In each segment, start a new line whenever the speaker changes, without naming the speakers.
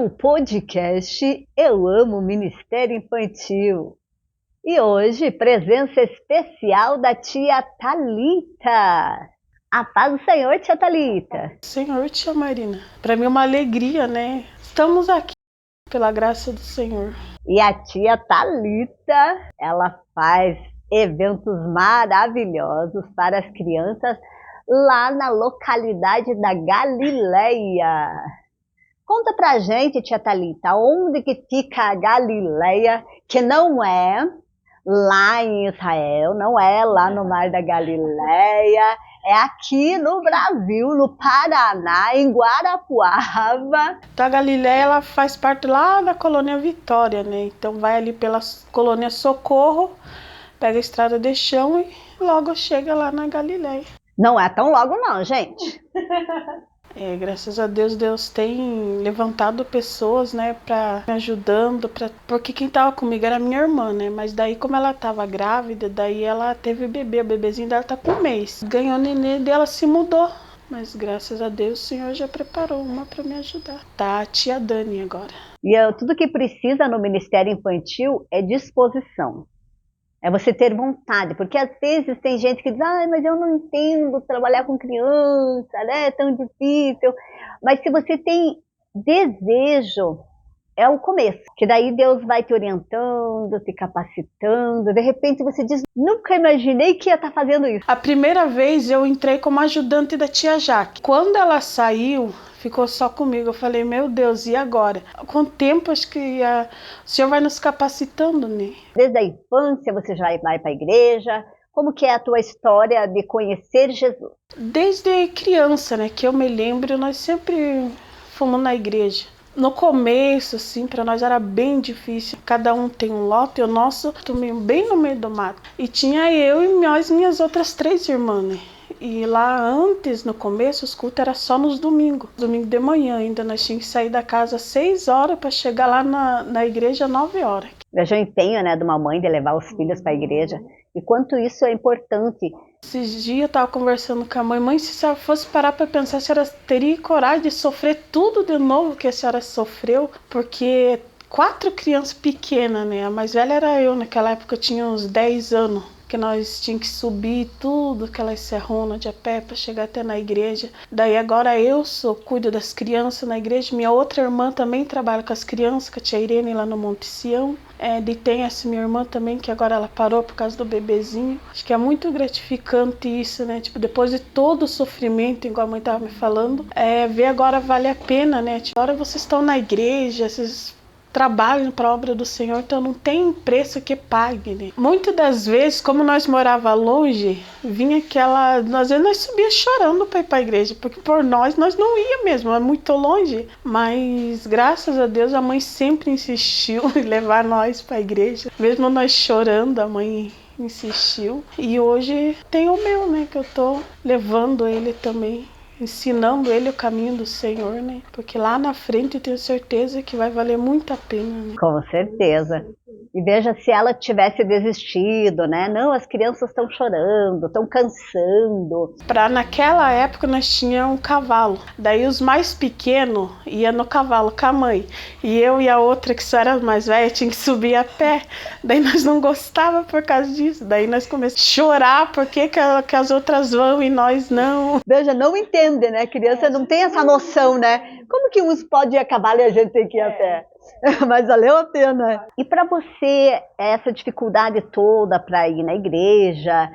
o podcast Eu Amo Ministério Infantil. E hoje, presença especial da tia Thalita. A paz do Senhor, tia Thalita.
Senhor, tia Marina. Para mim é uma alegria, né? Estamos aqui pela graça do Senhor.
E a tia Thalita, ela faz eventos maravilhosos para as crianças lá na localidade da Galileia. Conta pra gente, tia Thalita, onde que fica a Galileia, que não é lá em Israel, não é lá no Mar da Galileia, é aqui no Brasil, no Paraná, em Guarapuava.
Então a Galileia, ela faz parte lá da colônia Vitória, né? Então vai ali pela colônia Socorro, pega a estrada de chão e logo chega lá na Galileia.
Não é tão logo não, gente.
Graças a Deus, Deus tem levantado pessoas, né, me ajudando, porque quem tava comigo era minha irmã, né, mas daí como ela tava grávida, daí ela teve bebê, o bebezinho dela tá com 1 mês, ganhou nenê dela, se mudou, mas graças a Deus o Senhor já preparou uma para me ajudar, tá a tia Dani agora.
E tudo que precisa no Ministério Infantil é disposição. É você ter vontade, porque às vezes tem gente que diz, mas eu não entendo trabalhar com criança, né? É tão difícil. Mas se você tem desejo, é o começo. Que daí Deus vai te orientando, te capacitando. De repente você diz, nunca imaginei que ia estar fazendo isso.
A primeira vez eu entrei como ajudante da tia Jaque. Quando ela saiu, ficou só comigo. Eu falei, meu Deus, e agora? Com o tempo, acho que o Senhor vai nos capacitando, né?
Desde a infância você já vai para a igreja. Como que é a tua história de conhecer Jesus?
Desde criança, né, que eu me lembro, nós sempre fomos na igreja. No começo, assim, para nós era bem difícil. Cada um tem um lote, e o nosso bem no meio do mato. E tinha eu e minhas outras 3 irmãs, né? E lá antes, no começo, os cultos eram só nos domingos. Domingo de manhã ainda, nós tínhamos que sair da casa às 6 horas para chegar lá na igreja às 9 horas.
Veja o empenho, né, de uma mãe de levar os filhos para a igreja. E quanto isso é importante.
Esses dias eu estava conversando com a mãe, se a senhora fosse parar para pensar, a senhora teria coragem de sofrer tudo de novo que a senhora sofreu? Porque 4 crianças pequenas, né? A mais velha era eu, naquela época eu tinha uns 10 anos. Que nós tínhamos que subir tudo, aquelas serronas de a pé para chegar até na igreja. Daí agora cuido das crianças na igreja. Minha outra irmã também trabalha com as crianças, com a tia Irene lá no Monte Sião. E tem essa minha irmã também, que agora ela parou por causa do bebezinho. Acho que é muito gratificante isso, né? Tipo, depois de todo o sofrimento, igual a mãe tava me falando, ver agora vale a pena, né? Tipo, agora vocês estão na igreja, vocês trabalham para a obra do Senhor, então não tem preço que pague, né? Muitas das vezes, como nós morava longe, vinha às vezes nós subia chorando para ir para a igreja, porque por nós não ia mesmo, é muito longe, mas graças a Deus a mãe sempre insistiu em levar nós para a igreja, mesmo nós chorando, a mãe insistiu, e hoje tem o meu, né, que eu tô levando ele também, ensinando ele o caminho do Senhor, né? Porque lá na frente eu tenho certeza que vai valer muito a pena, né?
Com certeza. E veja se ela tivesse desistido, né? Não, as crianças estão chorando, estão cansando.
Naquela época nós tínhamos um cavalo. Daí os mais pequenos iam no cavalo com a mãe. E eu e a outra, que só era mais velha, tinha que subir a pé. Daí nós não gostávamos por causa disso. Daí nós começamos a chorar porque que as outras vão e nós não.
Veja, não entende, né? A criança não tem essa noção, né? Como que uns podem ir a cavalo e a gente tem que ir a pé? Mas valeu a pena. E para você, essa dificuldade toda para ir na igreja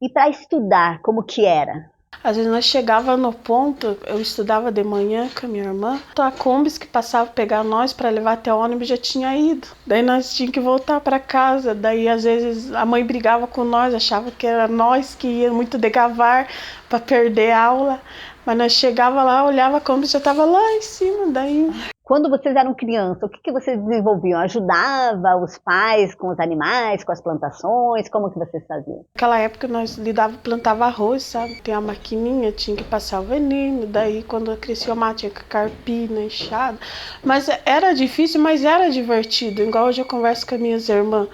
e para estudar, como que era?
Às vezes nós chegava no ponto, eu estudava de manhã com a minha irmã, então a Combis que passava a pegar nós para levar até o ônibus já tinha ido. Daí nós tínhamos que voltar para casa, daí às vezes a mãe brigava com nós, achava que era nós que ia muito degavar para perder a aula, mas nós chegava lá, olhava a Combis já estava lá em cima, daí...
Quando vocês eram crianças, o que vocês desenvolviam? Ajudava os pais com os animais, com as plantações? Como que vocês faziam?
Naquela época nós plantava arroz, sabe? Tem a maquininha, tinha que passar o veneno. Daí quando crescia o mato tinha que carpir na enxada. Mas era difícil, mas era divertido. Igual hoje eu converso com as minhas irmãs.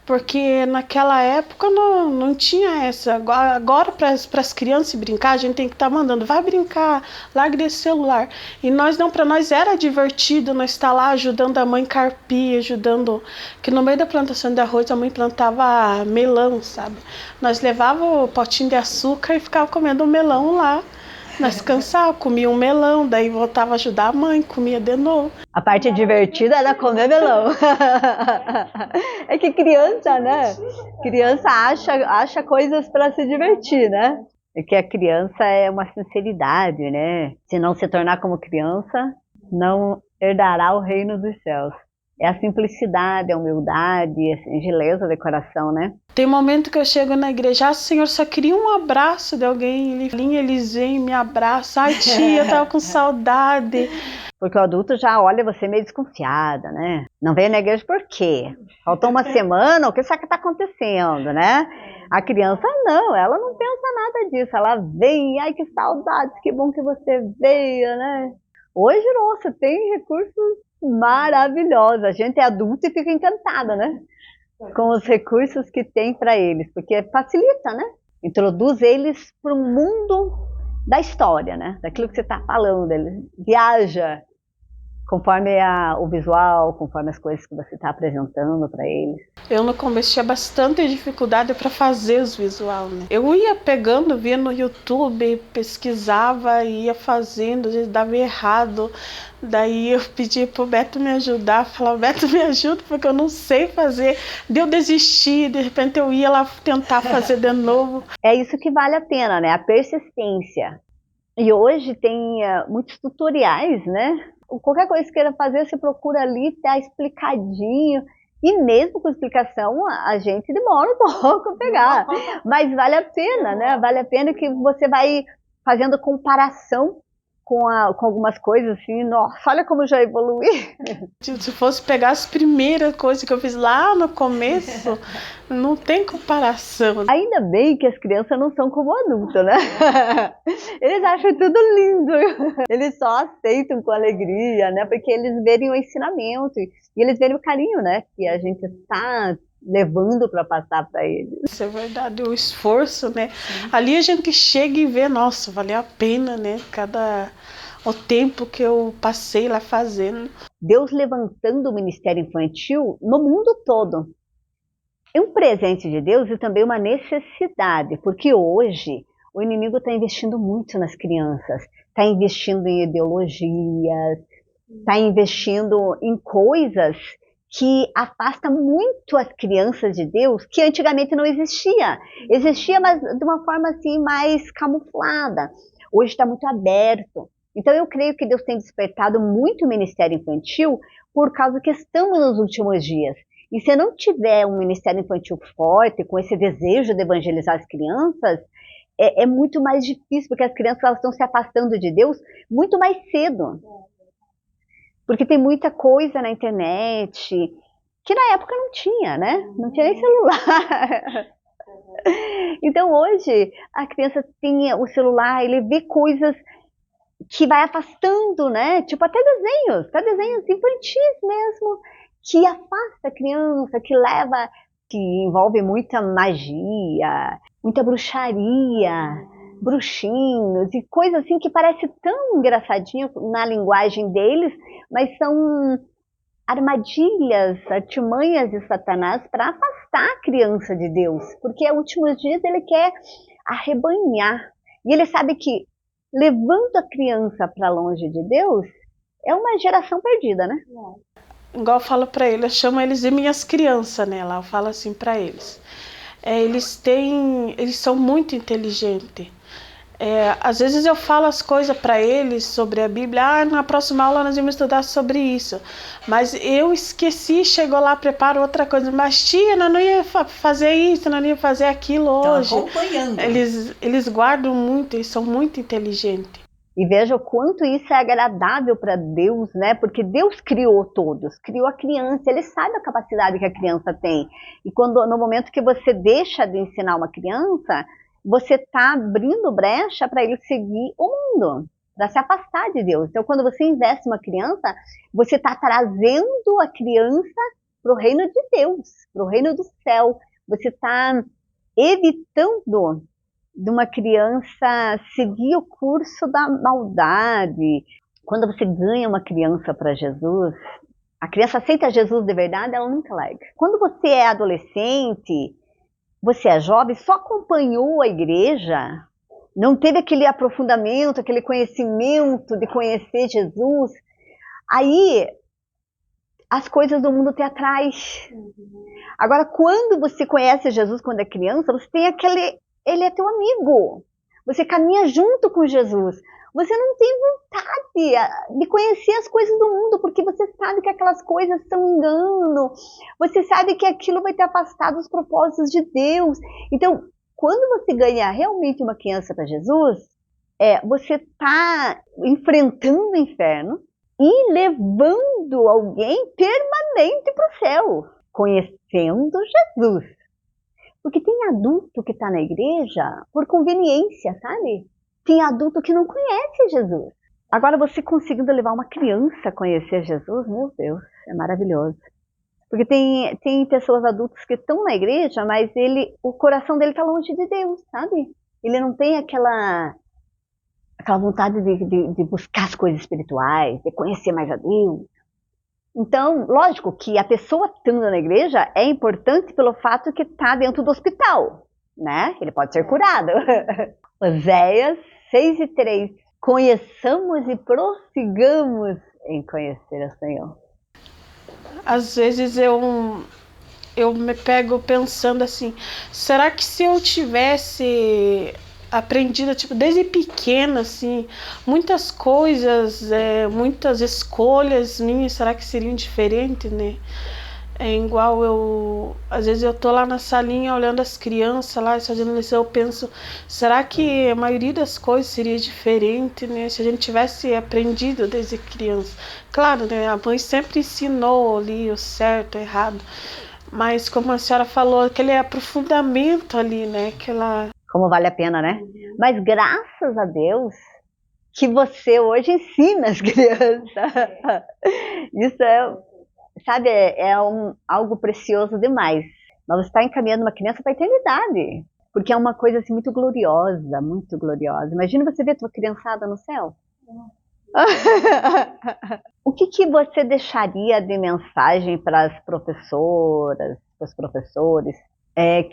Porque naquela época não tinha essa. Agora, para as crianças brincar, a gente tem que estar mandando, vai brincar, larga desse celular. E nós não, para nós era divertido nós estar lá ajudando a mãe carpir, ajudando. Que no meio da plantação de arroz a mãe plantava melão, sabe? Nós levava o potinho de açúcar e ficava comendo o melão lá. Nós cansávamos, comia um melão, daí voltava a ajudar a mãe, comia de novo.
A parte divertida era comer melão. É que criança, né? Criança acha coisas para se divertir, né? É que a criança é uma sinceridade, né? Se não se tornar como criança, não herdará o reino dos céus. É a simplicidade, a humildade, a singeleza de coração, né?
Tem momento que eu chego na igreja, Senhor, só queria um abraço de alguém. Eles vêm e me abraçam. Ai, tia, eu tava com saudade.
Porque o adulto já olha você meio desconfiada, né? Não veio na igreja por quê? Faltou uma semana, o que será que está acontecendo, né? A criança não, ela não pensa nada disso. Ela vem, ai que saudades, que bom que você veio, né? Hoje, nossa, tem recursos maravilhosos. A gente é adulto e fica encantada, né? Com os recursos que tem para eles, porque facilita, né? Introduz eles para o mundo da história, né? Daquilo que você está falando, ele viaja conforme o visual, conforme as coisas que você está apresentando para eles.
Eu no começo tinha bastante dificuldade para fazer os visuais, né? Eu ia pegando, via no YouTube, pesquisava, ia fazendo, às vezes dava errado. Daí eu pedi pro Beto me ajudar, falava, Beto me ajuda porque eu não sei fazer. Daí eu desisti, de repente eu ia lá tentar fazer de novo.
É isso que vale a pena, né? A persistência. E hoje tem muitos tutoriais, né? Qualquer coisa que queira fazer, você procura ali, tá explicadinho. E mesmo com explicação, a gente demora um pouco a pegar. Mas vale a pena, né? Vale a pena que você vai fazendo comparação com algumas coisas assim. Nossa, olha como eu já evolui.
Se fosse pegar as primeiras coisas que eu fiz lá no começo, não tem comparação.
Ainda bem que as crianças não são como adultos, né? Eles acham tudo lindo. Eles só aceitam com alegria, né? Porque eles verem o ensinamento e eles verem o carinho, né? Que a gente está levando para passar para eles.
Isso é verdade, o esforço, né? Sim. Ali a gente chega e vê, nossa, valeu a pena, né? O tempo que eu passei lá fazendo.
Deus levantando o ministério infantil no mundo todo. É um presente de Deus e também uma necessidade, porque hoje o inimigo está investindo muito nas crianças, está investindo em ideologias, está investindo em coisas que afasta muito as crianças de Deus, que antigamente não existia. Existia, mas de uma forma assim mais camuflada. Hoje está muito aberto. Então eu creio que Deus tem despertado muito o ministério infantil por causa que estamos nos últimos dias. E se não tiver um ministério infantil forte, com esse desejo de evangelizar as crianças, é muito mais difícil, porque as crianças elas estão se afastando de Deus muito mais cedo. Porque tem muita coisa na internet que na época não tinha, né? Não tinha nem celular. Então hoje a criança tem o celular, ele vê coisas que vai afastando, né? Tipo até desenhos infantis mesmo, que afasta a criança, que envolve muita magia, muita bruxaria, bruxinhos e coisas assim que parece tão engraçadinho na linguagem deles, mas são armadilhas, artimanhas de Satanás para afastar a criança de Deus, porque nos últimos dias ele quer arrebanhar, e ele sabe que levando a criança para longe de Deus é uma geração perdida, né?
Igual eu falo para eles, eu chamo eles de minhas crianças, né? Lá eu falo assim para eles. Eles são muito inteligentes. Às vezes eu falo as coisas para eles sobre a Bíblia, na próxima aula nós vamos estudar sobre isso, mas eu esqueci, chegou lá, preparo outra coisa, mas tia, nós não ia fazer isso, nós não ia fazer aquilo hoje.
Estão acompanhando.
Eles guardam muito, eles são muito inteligentes.
E veja o quanto isso é agradável para Deus, né? Porque Deus criou todos, criou a criança, Ele sabe a capacidade que a criança tem. E no momento que você deixa de ensinar uma criança, você está abrindo brecha para ele seguir o mundo, para se afastar de Deus. Então, quando você investe em uma criança, você está trazendo a criança para o reino de Deus, para o reino do céu. Você está evitando de uma criança seguir o curso da maldade. Quando você ganha uma criança para Jesus, a criança aceita Jesus de verdade, ela nunca larga. Quando você é adolescente, você é jovem, só acompanhou a igreja, não teve aquele aprofundamento, aquele conhecimento de conhecer Jesus, aí as coisas do mundo te atraem. Agora, quando você conhece Jesus quando é criança, você tem ele é teu amigo. Você caminha junto com Jesus. Você não tem vontade de conhecer as coisas do mundo, porque você sabe que aquelas coisas são engano. Você sabe que aquilo vai te afastar dos propósitos de Deus. Então, quando você ganha realmente uma criança para Jesus, você está enfrentando o inferno e levando alguém permanente para o céu, conhecendo Jesus. Porque tem adulto que está na igreja por conveniência, sabe? Tem adulto que não conhece Jesus. Agora, você conseguindo levar uma criança a conhecer Jesus, meu Deus, é maravilhoso. Porque tem pessoas adultas que estão na igreja, mas o coração dele está longe de Deus, sabe? Ele não tem aquela vontade de buscar as coisas espirituais, de conhecer mais a Deus. Então, lógico que a pessoa estando na igreja é importante pelo fato que está dentro do hospital, né? Ele pode ser curado. Oséias 6:3. Conheçamos e prossigamos em conhecer o Senhor.
Às vezes eu me pego pensando assim, será que se eu tivesse aprendido, tipo, desde pequena, assim, muitas coisas, muitas escolhas minhas, será que seriam diferentes, né? É igual às vezes eu tô lá na salinha olhando as crianças lá, fazendo lição, eu penso, será que a maioria das coisas seria diferente, né? Se a gente tivesse aprendido desde criança. Claro, né? A mãe sempre ensinou ali o certo, o errado. Mas como a senhora falou, aquele aprofundamento ali, né?
Como vale a pena, né? Mas graças a Deus que você hoje ensina as crianças. Isso sabe, algo precioso demais. Mas você está encaminhando uma criança para a eternidade. Porque é uma coisa assim muito gloriosa, muito gloriosa. Imagina você ver a tua criançada no céu. O que você deixaria de mensagem para as professoras, para os professores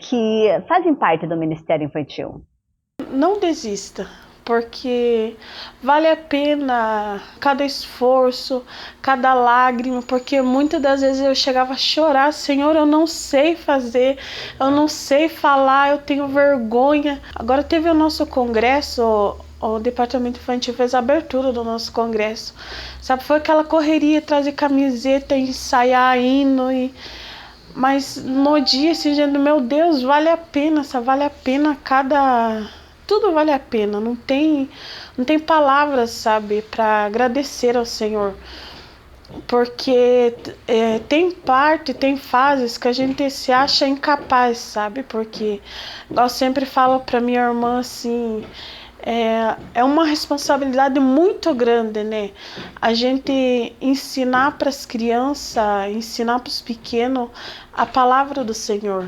que fazem parte do Ministério Infantil?
Não desista, porque vale a pena cada esforço, cada lágrima, porque muitas das vezes eu chegava a chorar, Senhor, eu não sei fazer, eu não sei falar, eu tenho vergonha. Agora teve o nosso congresso, o departamento infantil fez a abertura do nosso congresso, sabe, foi aquela correria, trazer camiseta, ensaiar hino mas no dia, assim, gente, meu Deus, vale a pena, vale a pena tudo vale a pena, não tem palavras, sabe, para agradecer ao Senhor, porque tem fases que a gente se acha incapaz, sabe, porque eu sempre falo para minha irmã assim, é uma responsabilidade muito grande, né? A gente ensinar para as crianças, ensinar para os pequenos a palavra do Senhor.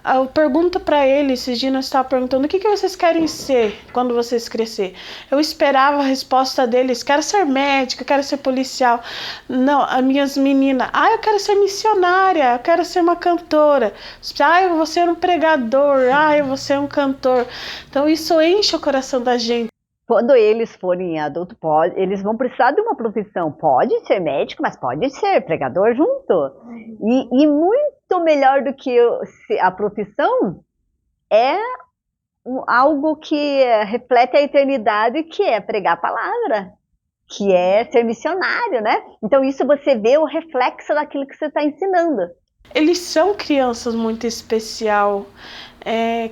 Eu pergunto para eles, esses dias eu estava perguntando, o que vocês querem ser quando vocês crescer? Eu esperava a resposta deles, quero ser médica, quero ser policial. Não, as minhas meninas, eu quero ser missionária, eu quero ser uma cantora. Eu vou ser um pregador, eu vou ser um cantor. Então isso enche o coração da gente.
Quando eles forem adultos, eles vão precisar de uma profissão. Pode ser médico, mas pode ser pregador junto. E muito melhor do que a profissão é algo que reflete a eternidade, que é pregar a palavra, que é ser missionário, né? Então isso você vê o reflexo daquilo que você está ensinando.
Eles são crianças muito especial.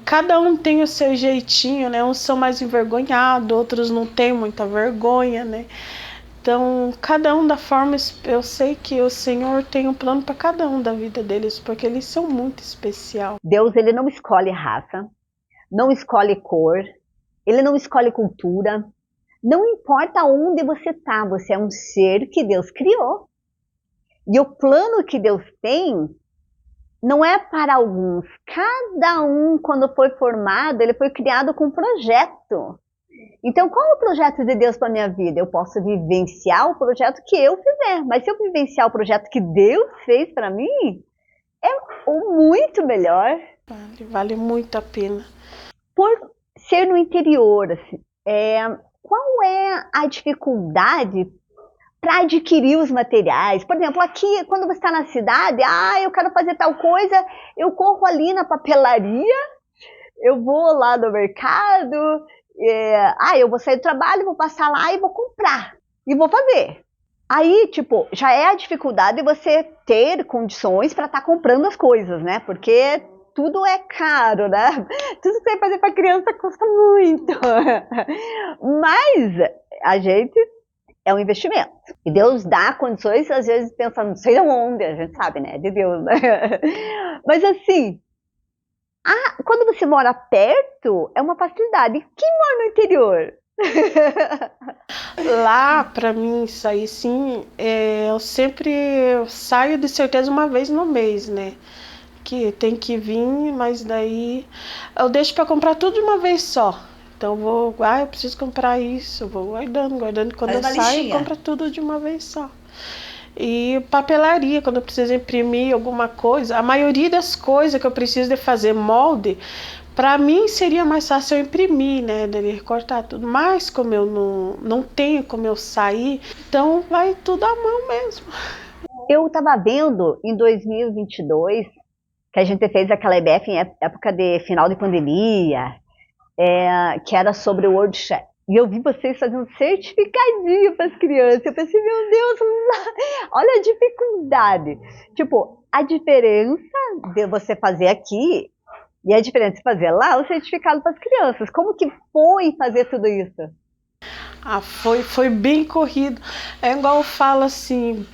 Cada um tem o seu jeitinho, né? Uns são mais envergonhados, outros não têm muita vergonha, né? Então, cada um da forma, eu sei que o Senhor tem um plano para cada um da vida deles, porque eles são muito especial.
Deus, ele não escolhe raça, não escolhe cor, ele não escolhe cultura. Não importa onde você está, você é um ser que Deus criou. E o plano que Deus tem não é para alguns. Cada um, quando foi formado, ele foi criado com um projeto. Então, qual é o projeto de Deus para a minha vida? Eu posso vivenciar o projeto que eu fizer, mas se eu vivenciar o projeto que Deus fez para mim, é o muito melhor.
Vale muito a pena.
Por ser no interior, assim, qual é a dificuldade para adquirir os materiais? Por exemplo, aqui, quando você está na cidade, eu quero fazer tal coisa, eu corro ali na papelaria, eu vou lá no mercado, eu vou sair do trabalho, vou passar lá e vou comprar, e vou fazer. Aí, tipo, já é a dificuldade de você ter condições para estar comprando as coisas, né? Porque tudo é caro, né? Tudo que você vai fazer para criança custa muito. Mas a gente é um investimento. E Deus dá condições, às vezes pensando, não sei onde, a gente sabe, né? De Deus, né? Mas assim, quando você mora perto, é uma facilidade. Quem mora no interior?
Lá, pra mim, isso aí sim, eu sempre saio de certeza uma vez no mês, né? Que tem que vir, mas daí eu deixo pra comprar tudo de uma vez só. Então eu preciso comprar isso, vou guardando. Quando eu saio, eu compro tudo de uma vez só. E papelaria, quando eu preciso imprimir alguma coisa, a maioria das coisas que eu preciso de fazer molde, para mim seria mais fácil eu imprimir, né, de recortar tudo. Mas como eu não tenho como eu sair, então vai tudo à mão mesmo.
Eu estava vendo em 2022 que a gente fez aquela EBF em época de final de pandemia, que era sobre o World Chef. E eu vi vocês fazendo certificadinho para as crianças. Eu pensei, meu Deus, olha a dificuldade. Tipo, a diferença de você fazer aqui e a diferença de fazer lá, o certificado para as crianças. Como que foi fazer tudo isso?
Foi bem corrido. É igual eu falo assim,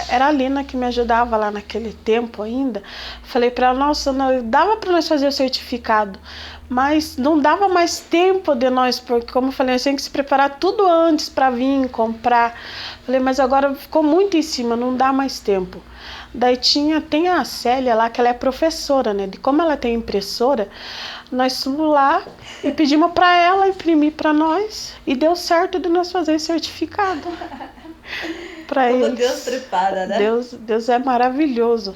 era a Lina que me ajudava lá naquele tempo ainda. Falei para ela, nossa, não, dava para nós fazer o certificado, mas não dava mais tempo de nós, porque como eu falei, nós temos que se preparar tudo antes para vir comprar. Falei, mas agora ficou muito em cima, não dá mais tempo. Daí tem a Célia lá, que ela é professora, né? De como ela tem impressora, nós fomos lá e pedimos para ela imprimir para nós e deu certo de nós fazer certificado para eles.
Deus prepara, né?
Deus é maravilhoso.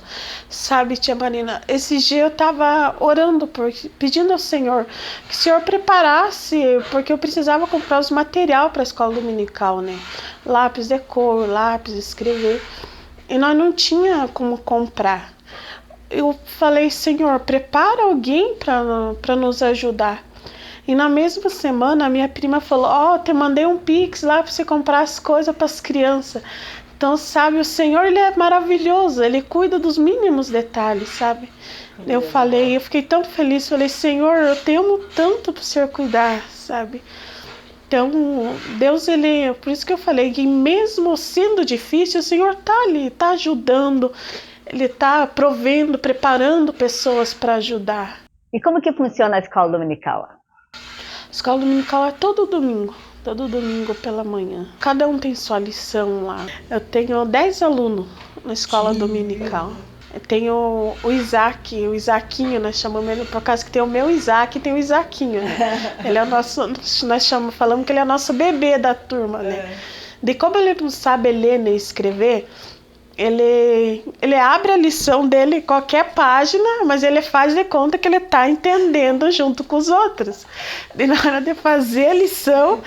Sabe, tia Marina, esse dia eu tava orando, pedindo ao Senhor que o Senhor preparasse, porque eu precisava comprar os material para a escola dominical, né? Lápis de cor, lápis de escrever. E nós não tinha como comprar. Eu falei, Senhor, prepara alguém para nos ajudar. E na mesma semana, a minha prima falou, te mandei um Pix lá para você comprar as coisas para as crianças. Então, sabe, o Senhor, ele é maravilhoso, ele cuida dos mínimos detalhes, sabe? Eu fiquei tão feliz, falei, Senhor, eu temo tanto para o Senhor cuidar, sabe? Então, Deus, por isso que eu falei que mesmo sendo difícil, o Senhor tá ali, tá ajudando, Ele tá provendo, preparando pessoas para ajudar.
E como que funciona a escola dominical?
A escola dominical é todo domingo pela manhã. Cada um tem sua lição lá. Eu tenho 10 alunos na escola dominical. Eu tenho o Isaac, o Isaquinho, nós chamamos ele por causa que tem o meu Isaac e tem o Isaquinho, né? Ele é o nosso, falamos que ele é o nosso bebê da turma, né? De como ele não sabe ler nem escrever, ele abre a lição dele em qualquer página, mas ele faz de conta que ele está entendendo junto com os outros. E na hora de fazer a lição,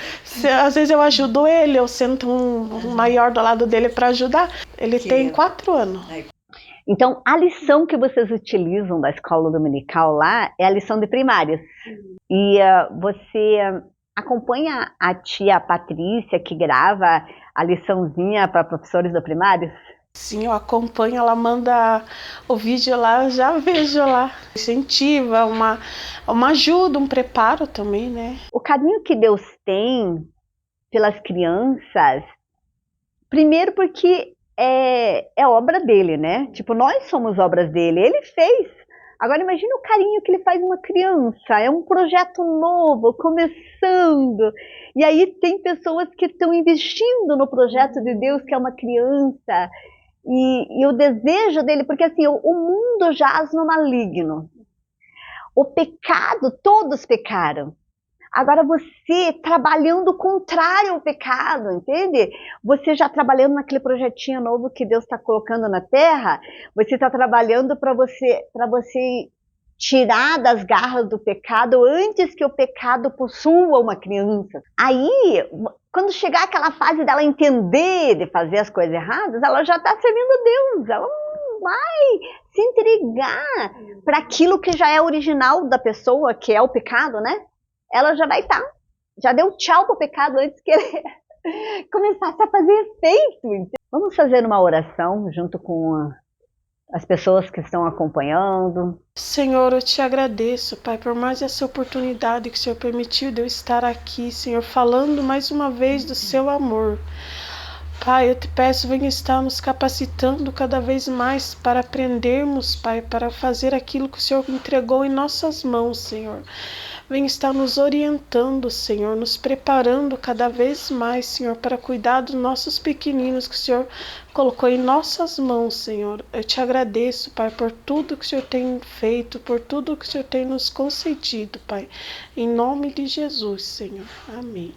às vezes eu ajudo ele, eu sento um maior do lado dele para ajudar. Ele tem 4 anos.
Então, a lição que vocês utilizam da escola dominical lá é a lição de primárias. E você acompanha a tia Patrícia, que grava a liçãozinha para professores do primário?
Sim, eu acompanho, ela manda o vídeo lá, eu já vejo lá. Incentiva, uma ajuda, um preparo também, né?
O carinho que Deus tem pelas crianças, primeiro porque é obra dele, né? Tipo, nós somos obras dele, ele fez. Agora imagina o carinho que ele faz uma criança, é um projeto novo, começando. E aí tem pessoas que estão investindo no projeto de Deus, que é uma criança. E o desejo dele, porque assim, o mundo jaz no maligno. O pecado, todos pecaram. Agora você trabalhando contrário ao pecado, entende? Você já trabalhando naquele projetinho novo que Deus está colocando na terra, você está trabalhando para você tirar das garras do pecado antes que o pecado possua uma criança. Aí, quando chegar aquela fase dela entender de fazer as coisas erradas, ela já está servindo Deus, ela não vai se entregar para aquilo que já é original da pessoa, que é o pecado, né? Ela já vai estar, já deu tchau pro pecado antes que ele começasse a fazer efeito. Então, vamos fazer uma oração junto com as pessoas que estão acompanhando.
Senhor, eu te agradeço, Pai, por mais essa oportunidade que o Senhor permitiu de eu estar aqui, Senhor, falando mais uma vez do seu amor. Pai, eu te peço, venha estar nos capacitando cada vez mais para aprendermos, Pai, para fazer aquilo que o Senhor entregou em nossas mãos, Senhor. Venha estar nos orientando, Senhor, nos preparando cada vez mais, Senhor, para cuidar dos nossos pequeninos que o Senhor colocou em nossas mãos, Senhor. Eu te agradeço, Pai, por tudo que o Senhor tem feito, por tudo que o Senhor tem nos concedido, Pai. Em nome de Jesus, Senhor. Amém.